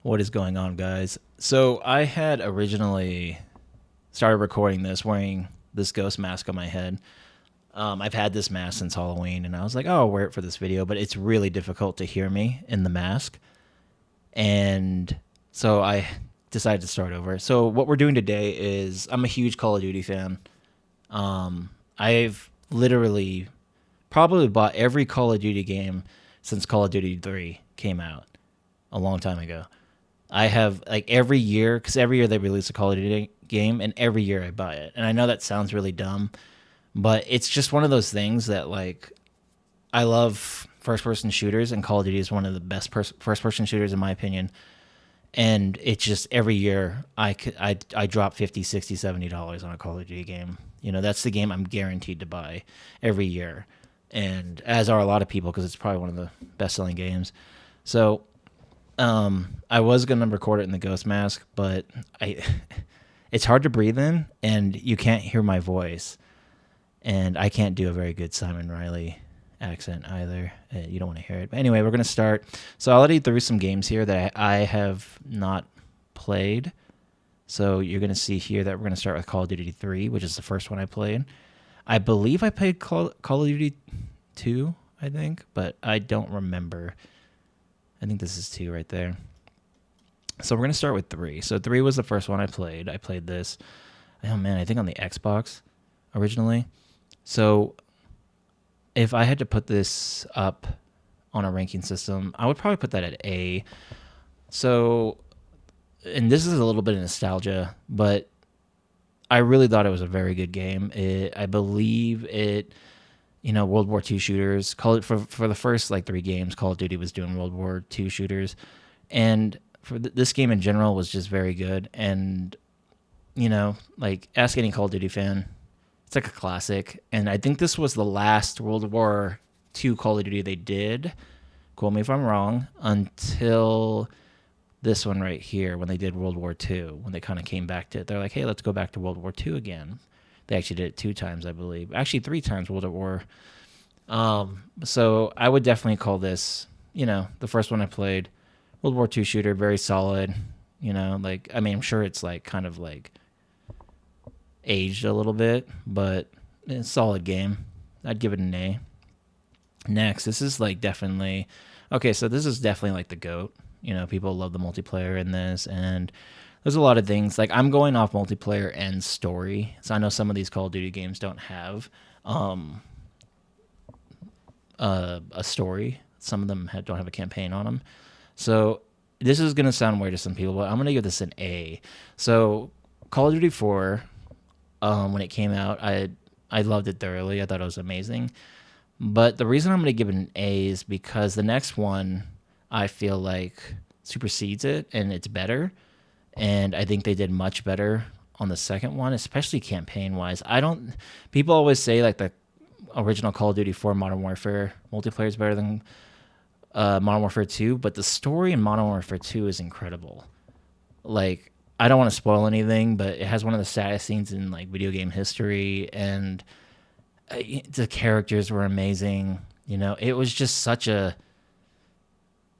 What is going on, guys? So I had originally started recording this wearing this ghost mask on my head. I've had this mask since Halloween, and I was like, "Oh, I'll wear it for this video," but it's really difficult to hear me in the mask, and so I decided to start over. So what we're doing today is I'm a huge Call of Duty fan. I've literally probably bought every Call of Duty game since Call of Duty 3 came out a long time ago. I have like every year because every year they release a Call of Duty game, and every year I buy it. And I know that sounds really dumb, but it's just one of those things that like I love first person shooters, and Call of Duty is one of the best first person shooters in my opinion. And it's just every year I drop 50, 60, $70 on a Call of Duty game. You know, that's the game I'm guaranteed to buy every year. And as are a lot of people because it's probably one of the best selling games. So I was gonna record it in the ghost mask, but I it's hard to breathe in, and you can't hear my voice, and I can't do a very good Simon Riley accent either. You don't want to hear it. But anyway, we're gonna start. So I'll let you through some games here that I have not played. So you're gonna see here that we're gonna start with Call of Duty 3, which is the first one I played. I believe I played Call of Duty 2, I think, but I don't remember. I think this is 2 right there. So we're going to start with 3. So 3 was the first one I played. I played this, oh man, I think on the Xbox originally. So if I had to put this up on a ranking system, I would probably put that at A. So, and this is a little bit of nostalgia, but I really thought it was a very good game. I believe it, World War II shooters. Call it for the first like 3 games, Call of Duty was doing World War II shooters, and for this game in general was just very good. And like ask any Call of Duty fan, it's like a classic. And I think this was the last World War II Call of Duty they did. Quote me if I'm wrong. Until this one right here, when they did World War II, when they kind of came back to it, they're like, hey, let's go back to World War II again. They actually did it 2 times, I believe. Actually, 3 times World War. So I would definitely call this, the first one I played, World War II shooter, very solid. I'm sure it's like kind of like aged a little bit, but it's a solid game. I'd give it an A. Next, this is like definitely, okay, so this is definitely like the GOAT. People love the multiplayer in this, and there's a lot of things. Like, I'm going off multiplayer and story. So I know some of these Call of Duty games don't have a story. Some of them don't have a campaign on them. So this is going to sound weird to some people, but I'm going to give this an A. So Call of Duty 4, when it came out, I loved it thoroughly. I thought it was amazing. But the reason I'm going to give it an A is because the next one, I feel like, supersedes it, and it's better. And I think they did much better on the second one, especially campaign wise. People always say like the original Call of Duty 4 Modern Warfare multiplayer is better than Modern Warfare 2, but the story in Modern Warfare 2 is incredible. Like, I don't want to spoil anything, but it has one of the saddest scenes in like video game history, and the characters were amazing. It was just such a,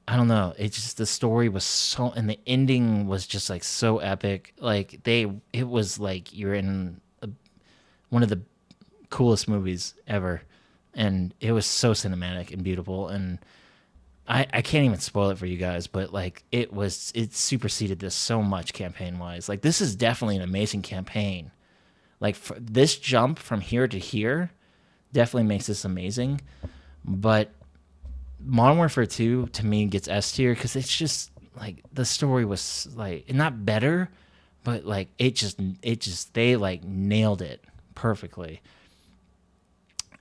I don't know. It's just the story was so, and the ending was just like so epic. Like it was like you're in one of the coolest movies ever, and it was so cinematic and beautiful. And I can't even spoil it for you guys, but like it superseded this so much campaign wise. Like, this is definitely an amazing campaign. Like, this jump from here to here definitely makes this amazing, but Modern Warfare 2 to me gets S tier because it's just like the story was like not better, but like it just they like nailed it perfectly.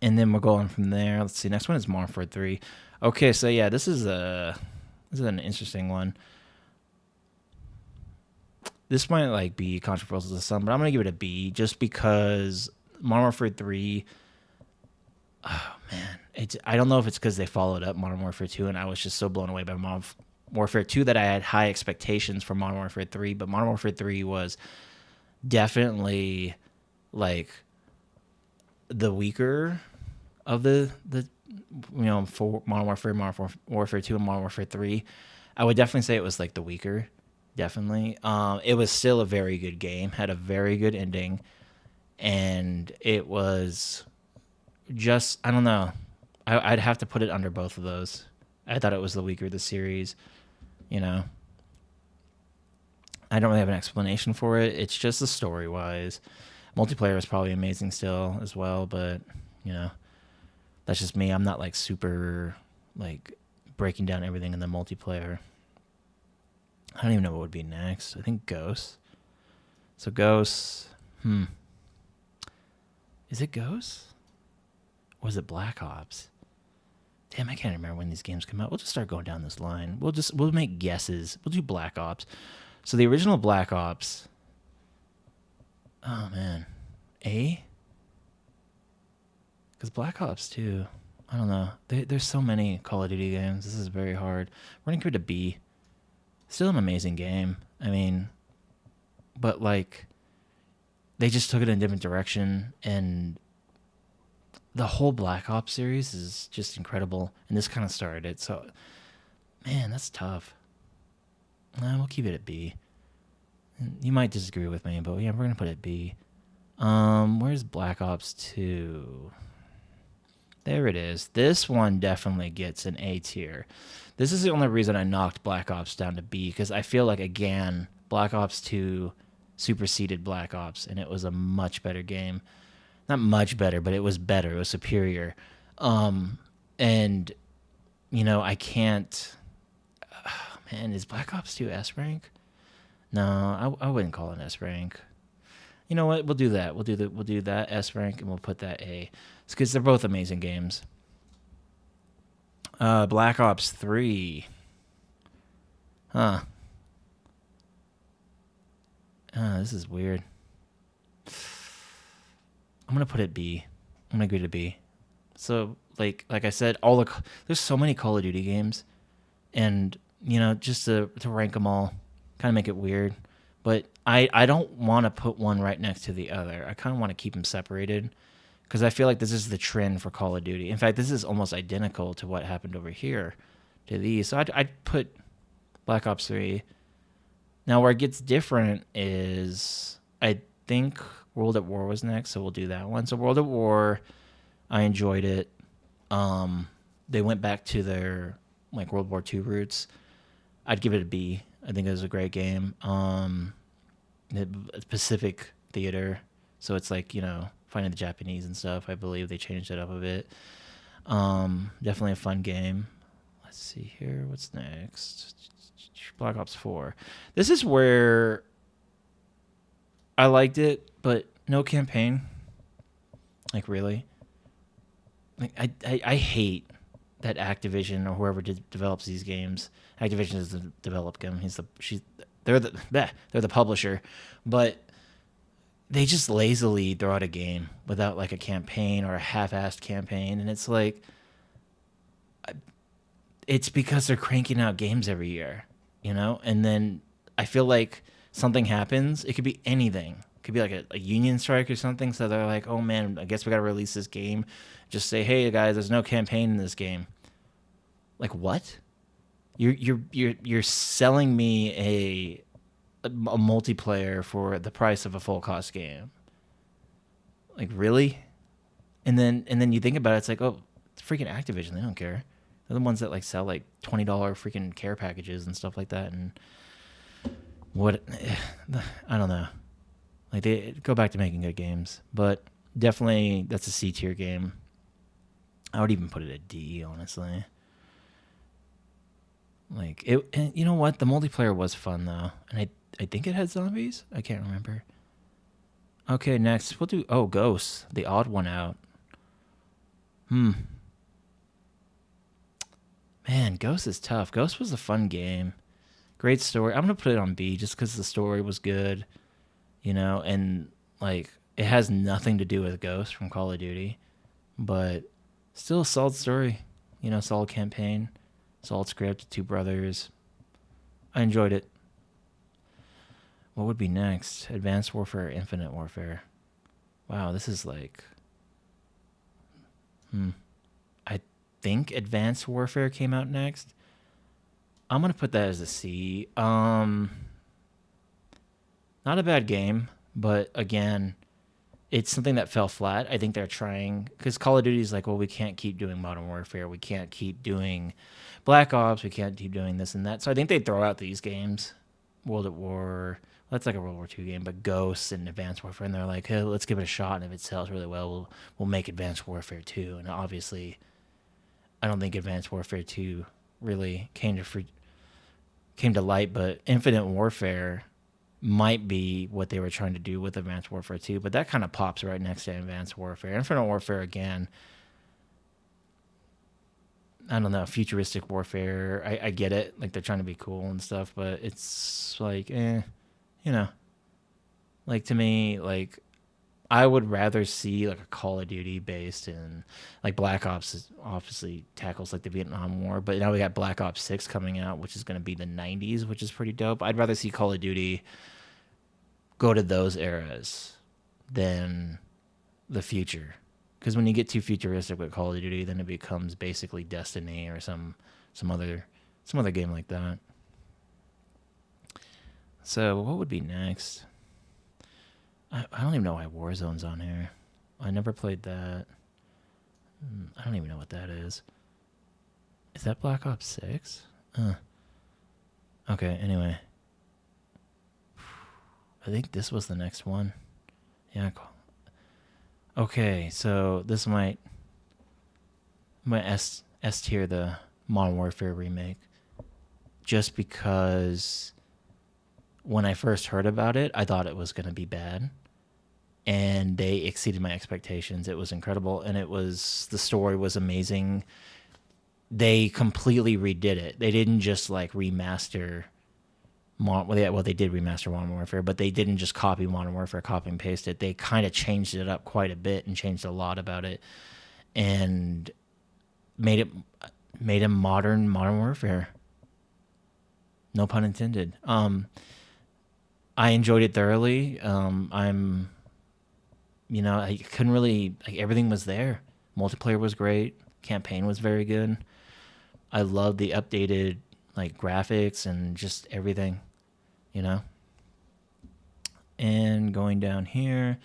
And then we're going from there. Let's see. Next one is Modern Warfare 3. Okay, so yeah, this is an interesting one. This might like be controversial to some, but I'm gonna give it a B just because Modern Warfare 3. Oh man, I don't know if it's because they followed up Modern Warfare 2, and I was just so blown away by Modern Warfare 2 that I had high expectations for Modern Warfare 3. But Modern Warfare 3 was definitely like the weaker of the for Modern Warfare 2, and Modern Warfare 3. I would definitely say it was like the weaker. Definitely. It was still a very good game. Had a very good ending, and it was just I don't know. I'd have to put it under both of those. I thought it was the weaker of the series. You know, I don't really have an explanation for it. It's just the story wise. Multiplayer is probably amazing still as well, but you know, that's just me. I'm not like super like breaking down everything in the multiplayer. I don't even know what would be next. I think Ghosts. So Ghosts. Is it Ghosts? Or was it Black Ops? Damn, I can't remember when these games come out. We'll just start going down this line. We'll make guesses. We'll do Black Ops. So the original Black Ops. Oh man, A. Because Black Ops 2. I don't know. There's so many Call of Duty games. This is very hard. We're gonna give it a B. Still an amazing game. I mean, but like, they just took it in a different direction, and the whole Black Ops series is just incredible. And this kind of started it. So, man, that's tough. We'll keep it at B. You might disagree with me, but yeah, we're gonna put it B. Where's Black Ops 2? There it is. This one definitely gets an A tier. This is the only reason I knocked Black Ops down to B, because I feel like, again, Black Ops 2 superseded Black Ops, and it was a much better game. Not much better, but it was better. It was superior. And, you know, I can't... man, is Black Ops 2 S rank? No, I wouldn't call it S rank. You know what? We'll do that. We'll do that S rank, and we'll put that A. It's because they're both amazing games. Black Ops 3. Huh. This is weird. I'm gonna put it B. I'm gonna agree to B. So, like I said, there's so many Call of Duty games, and you know, just to rank them all, kind of make it weird. But I don't want to put one right next to the other. I kind of want to keep them separated, because I feel like this is the trend for Call of Duty. In fact, this is almost identical to what happened over here to these. So I'd put Black Ops 3. Now, where it gets different is, I think World at War was next, so we'll do that one. So World at War, I enjoyed it. They went back to their like World War II roots. I'd give it a B. I think it was a great game. The Pacific Theater, so it's like, you know, finding the Japanese and stuff. I believe they changed it up a bit. Definitely a fun game. Let's see here. What's next? Black Ops 4. This is where I liked it, but no campaign. Like, really? Like, I hate that Activision or whoever develops these games. Activision is the develop them. They're the publisher, but they just lazily throw out a game without like a campaign or a half-assed campaign, and it's like, it's because they're cranking out games every year, you know? And then I feel like something happens. It could be anything. It could be like a union strike or something. So they're like, oh man, I guess we got to release this game. Just say, hey guys, there's no campaign in this game. Like, what? You're selling me a multiplayer for the price of a full cost game. Like, really? And then you think about it, it's like, oh, it's freaking Activision. They don't care. They're the ones that like sell like $20 freaking care packages and stuff like that. And what, I don't know. Like, they go back to making good games, but definitely that's a C tier game. I would even put it at D, honestly. Like, it, and you know what? The multiplayer was fun though, and I think it had zombies. I can't remember. Okay, next we'll do Ghosts, the odd one out. Man, Ghost is tough. Ghost was a fun game. Great story. I'm going to put it on B just because the story was good, you know, and like it has nothing to do with Ghost from Call of Duty, but still a solid story, you know, solid campaign, solid script, two brothers. I enjoyed it. What would be next? Advanced Warfare, Infinite Warfare. Wow, this is like... I think Advanced Warfare came out next. I'm gonna put that as a C. Not a bad game, but again, it's something that fell flat. I think they're trying because Call of Duty is like, well, we can't keep doing Modern Warfare, we can't keep doing Black Ops, we can't keep doing this and that. So I think they throw out these games, World at War. That's like a World War II game, but Ghosts and Advanced Warfare, and they're like, hey, let's give it a shot, and if it sells really well, we'll make Advanced Warfare 2. And obviously, I don't think Advanced Warfare 2 really came to light, but Infinite Warfare might be what they were trying to do with Advanced Warfare 2, but that kind of pops right next to Advanced Warfare. Infinite Warfare, again, I don't know, futuristic warfare. I get it. Like, they're trying to be cool and stuff, but it's like, you know, like, to me, like, I would rather see like a Call of Duty based in like Black Ops is obviously tackles like the Vietnam War, but now we got Black Ops 6 coming out, which is going to be the 90s, which is pretty dope. I'd rather see Call of Duty go to those eras than the future. Because when you get too futuristic with Call of Duty, then it becomes basically Destiny or some other game like that. So what would be next? I don't even know why Warzone's on here. I never played that. I don't even know what that is. Is that Black Ops 6? Okay, anyway. I think this was the next one. Yeah. Okay, so this might S tier the Modern Warfare remake, just because when I first heard about it, I thought it was going to be bad, and they exceeded my expectations. It was incredible, and the story was amazing. They completely redid it. They didn't just like remaster well, they did remaster Modern Warfare, but they didn't just copy Modern Warfare, copy and paste it. They kind of changed it up quite a bit and changed a lot about it, and made it modern Warfare. No pun intended. I enjoyed it thoroughly. I couldn't really like, everything was there. Multiplayer was great. Campaign was very good. I loved the updated like graphics and just everything. You know. And going down here,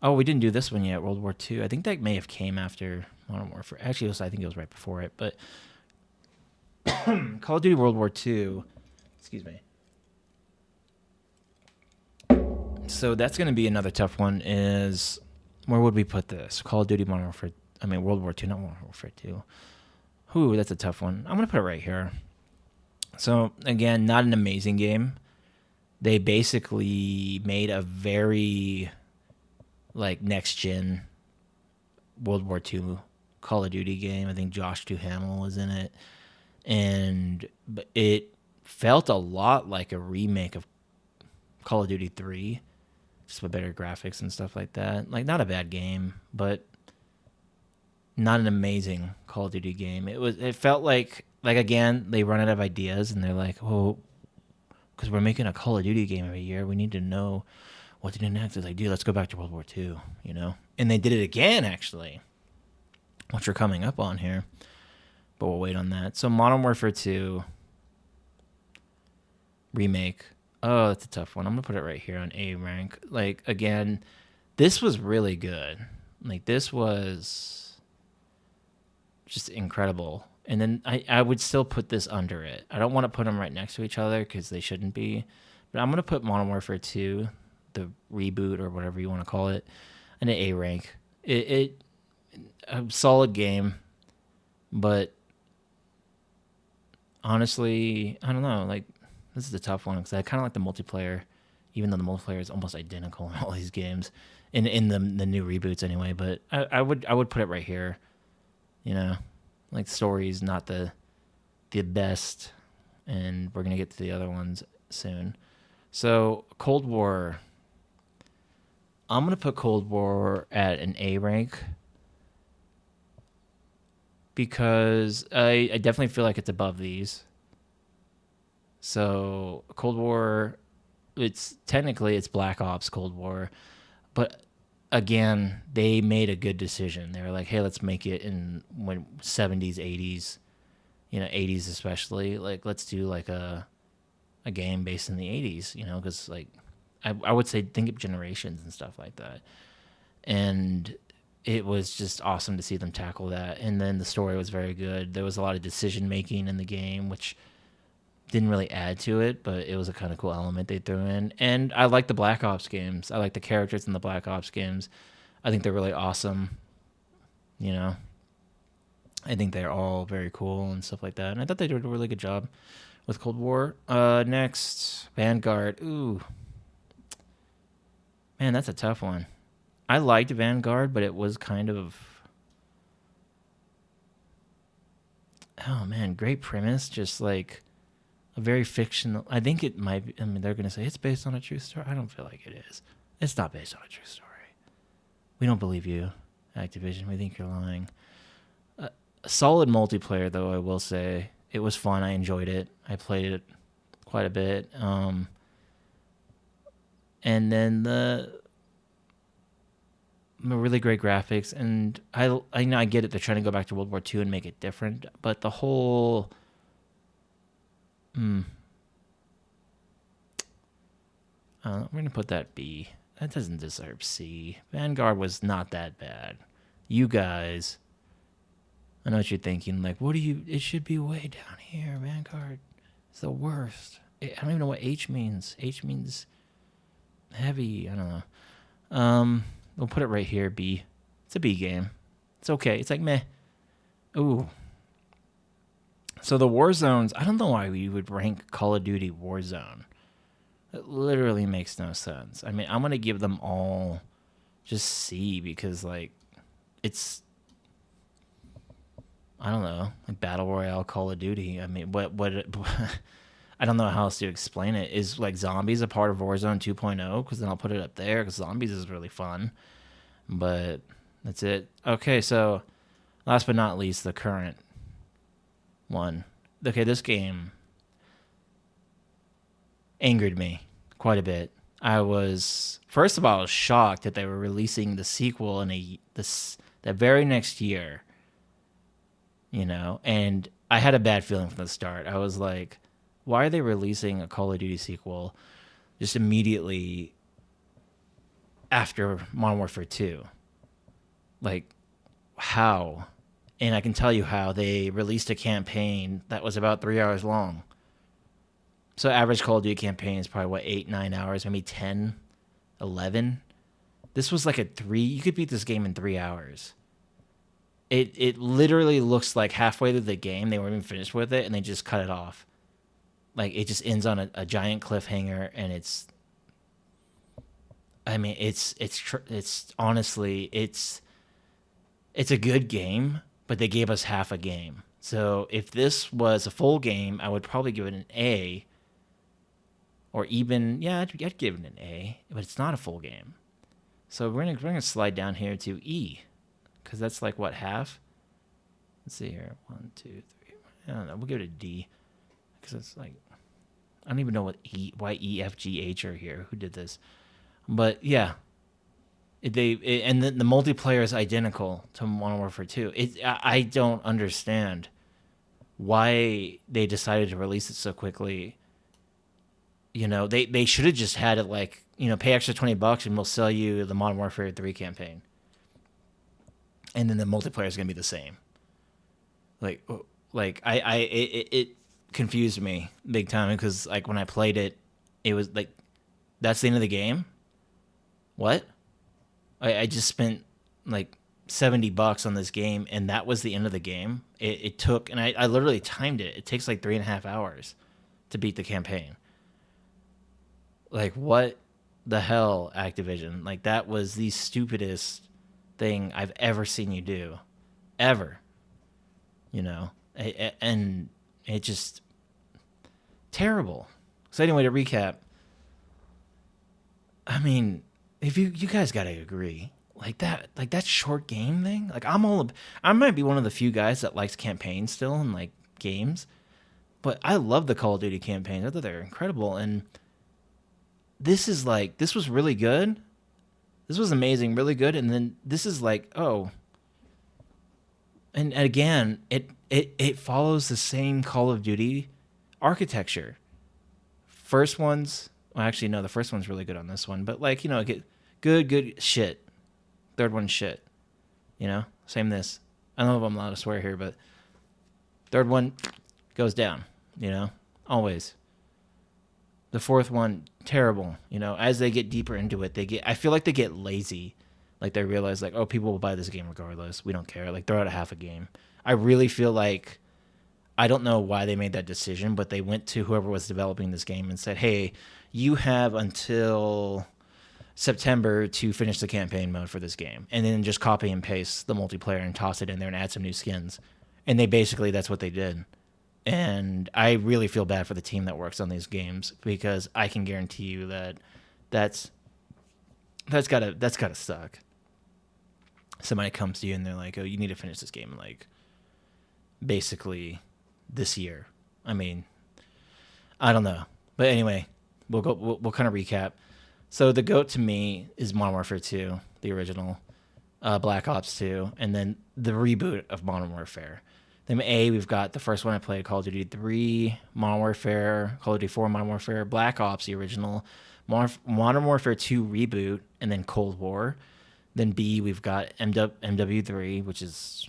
oh, we didn't do this one yet. World War II. I think that may have came after Modern Warfare. Actually, I think it was right before it. But Call of Duty World War II. Excuse me. So that's going to be another tough one. Is where would we put this? Call of Duty Modern Warfare. I mean, World War II, not Modern Warfare 2. Ooh, that's a tough one. I'm going to put it right here. So again, not an amazing game. They basically made a very like next gen World War II Call of Duty game. I think Josh Duhamel was in it, and it felt a lot like a remake of Call of Duty 3, just with better graphics and stuff like that. Like, not a bad game, but not an amazing Call of Duty game. It felt like again, they run out of ideas and they're like, oh, because we're making a Call of Duty game every year, we need to know what to do next. It's like, dude, let's go back to World War II, you know? And they did it again, actually, which we're coming up on here, but we'll wait on that. So Modern Warfare 2 remake. Oh, that's a tough one. I'm going to put it right here on A rank. Like, again, this was really good. Like, this was just incredible. And then I would still put this under it. I don't want to put them right next to each other because they shouldn't be. But I'm going to put Modern Warfare 2, the reboot or whatever you want to call it, in an A rank. It a solid game, but honestly, I don't know. Like, this is a tough one because I kind of like the multiplayer, even though the multiplayer is almost identical in all these games, in the new reboots anyway. But I would put it right here. You know, like, story's not the best, and we're gonna get to the other ones soon. So Cold War, I'm gonna put Cold War at an A rank because I definitely feel like it's above these. So Cold War, it's Black Ops Cold War, but again, they made a good decision. They were like, hey, let's make it in 70s, 80s, '80s especially. Like, let's do like a game based in the '80s, because like I would say think of Generations and stuff like that. And it was just awesome to see them tackle that. And then the story was very good. There was a lot of decision making in the game, which didn't really add to it, but it was a kind of cool element they threw in. And I like the Black Ops games. I like the characters in the Black Ops games. I think they're really awesome. You know, I think they're all very cool and stuff like that. And I thought they did a really good job with Cold War. Next, Vanguard. Ooh, man, that's a tough one. I liked Vanguard, but it was kind of, oh man, great premise. Just like a very fictional. I think it might be. I mean, they're gonna say it's based on a true story. I don't feel like it is. It's not based on a true story. We don't believe you, Activision. We think you're lying. A solid multiplayer, though. I will say it was fun. I enjoyed it. I played it quite a bit. And then the really great graphics, and I know I get it. They're trying to go back to World War II and make it different, but the whole we're gonna put that B. That doesn't deserve C. Vanguard was not that bad. You guys, I know what you're thinking. Like, what do you? It should be way down here. Vanguard is the worst. I don't even know what H means. H means heavy. I don't know. We'll put it right here. B. It's a B game. It's okay. It's like meh. Ooh. So the Warzones. I don't know why we would rank Call of Duty Warzone. It literally makes no sense. I mean, I'm gonna give them all just C because like it's, I don't know, like Battle Royale Call of Duty. I mean, what I don't know how else to explain it. Is like Zombies a part of Warzone 2.0? Because then I'll put it up there because Zombies is really fun. But that's it. Okay, so last but not least, the current one. Okay, this game angered me quite a bit. I was, first of all, I was shocked that they were releasing the sequel in the very next year. And I had a bad feeling from the start. I was like, why are they releasing a Call of Duty sequel just immediately after Modern Warfare 2? Like, how? And I can tell you how. They released a campaign that was about 3 hours long. So average Call of Duty campaign is probably, what, 8, 9 hours, maybe 10, 11? This was like you could beat this game in 3 hours. It literally looks like halfway through the game, they weren't even finished with it, and they just cut it off. Like, it just ends on a giant cliffhanger, and it's honestly, it's a good game, but they gave us half a game. So if this was a full game, I would probably give it an A. Or even, yeah, I'd give it an A, but it's not a full game. So we're gonna slide down here to E, because that's like what, half? Let's see here, 1, 2, 3. I don't know. We'll give it a D, because it's like, I don't even know why E, F, G, H are here. Who did this? But yeah, and the multiplayer is identical to Modern Warfare 2. I don't understand why they decided to release it so quickly. They should have just had it like, pay extra $20 and we'll sell you the Modern Warfare 3 campaign. And then the multiplayer is going to be the same. It confused me big time because like when I played it, it was like, that's the end of the game? What? I just spent like $70 on this game and that was the end of the game. It took, and I literally timed it. It takes like 3.5 hours to beat the campaign. Like, what the hell, Activision? Like, that was the stupidest thing I've ever seen you do. Ever. And it just, terrible. So anyway, to recap, I mean, if you guys got to agree. Like that short game thing? Like, I might be one of the few guys that likes campaigns still in, like, games. But I love the Call of Duty campaigns. I thought they were incredible, and this was really good. This was amazing, really good. And then this is like, oh, And again, it follows the same Call of Duty architecture. First one's, well, actually no, the first one's really good on this one, but like, get good shit. Third one's shit. Same this. I don't know if I'm allowed to swear here, but third one goes down. Always. The fourth one, terrible. As they get deeper into it, I feel like they get lazy. Like they realize, like, oh, people will buy this game regardless. We don't care. Like, throw out a half a game. I really feel like, I don't know why they made that decision, but they went to whoever was developing this game and said, hey, you have until September to finish the campaign mode for this game. And then just copy and paste the multiplayer and toss it in there and add some new skins. And that's what they did. And I really feel bad for the team that works on these games, because I can guarantee you that's gotta suck. Somebody comes to you and they're like, oh, you need to finish this game in like basically this year. I mean, I don't know. But anyway, we'll kind of recap. So the GOAT to me is Modern Warfare 2, the original, Black Ops 2, and then the reboot of Modern Warfare. Then A, we've got the first one I played, Call of Duty 3, Modern Warfare, Call of Duty 4, Modern Warfare, Black Ops, the original, Modern Warfare 2 reboot, and then Cold War. Then B, we've got MW3, which is,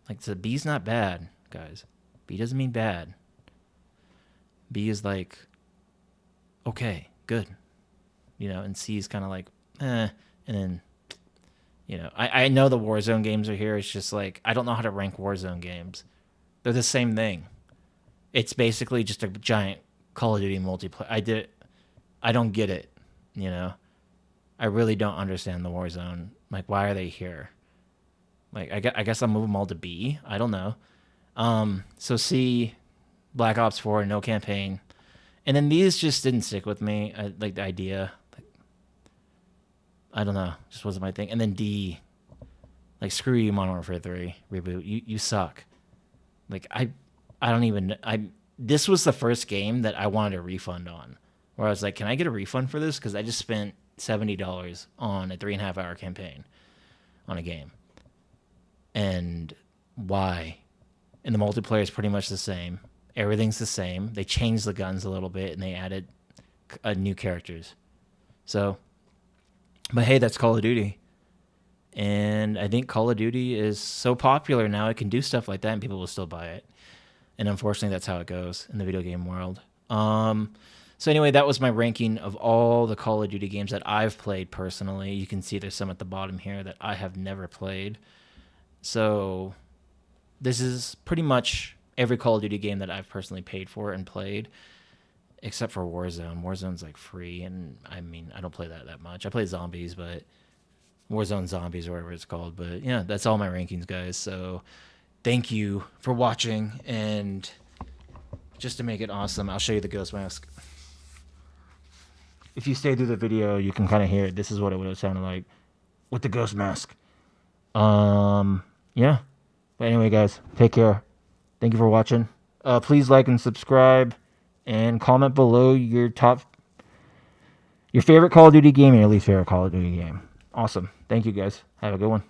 like, so B's not bad, guys. B doesn't mean bad. B is like, okay, good. And C is kind of like, eh. And then, I know the Warzone games are here. It's just like, I don't know how to rank Warzone games. They're the same thing. It's basically just a giant Call of Duty multiplayer. I don't get it, I really don't understand the Warzone. Like, why are they here? Like, I guess I'll move them all to B. I don't know. So C, Black Ops 4, no campaign. And then these just didn't stick with me. Like the idea. I don't know. Just wasn't my thing. And then D, like, screw you, Modern Warfare 3 reboot. You suck. Like, I don't even. This was the first game that I wanted a refund on. Where I was like, can I get a refund for this? Because I just spent $70 on a 3.5 hour campaign on a game. And why? And the multiplayer is pretty much the same. Everything's the same. They changed the guns a little bit and they added new characters. So, but hey, that's Call of Duty. And I think Call of Duty is so popular now, it can do stuff like that and people will still buy it. And unfortunately, that's how it goes in the video game world. So anyway, that was my ranking of all the Call of Duty games that I've played personally. You can see there's some at the bottom here that I have never played. So this is pretty much every Call of Duty game that I've personally paid for and played, except for Warzone. Warzone's like free, and I mean, I don't play that much. I play Zombies, but Warzone Zombies or whatever it's called. But yeah, that's all my rankings, guys. So thank you for watching, and just to make it awesome, I'll show you the ghost mask. If you stay through the video, you can kind of hear it. This is what it would have sounded like with the ghost mask. Yeah. But anyway, guys, take care. Thank you for watching. Please like and subscribe, and comment below your favorite Call of Duty game and your least favorite Call of Duty game. Awesome. Thank you, guys. Have a good one.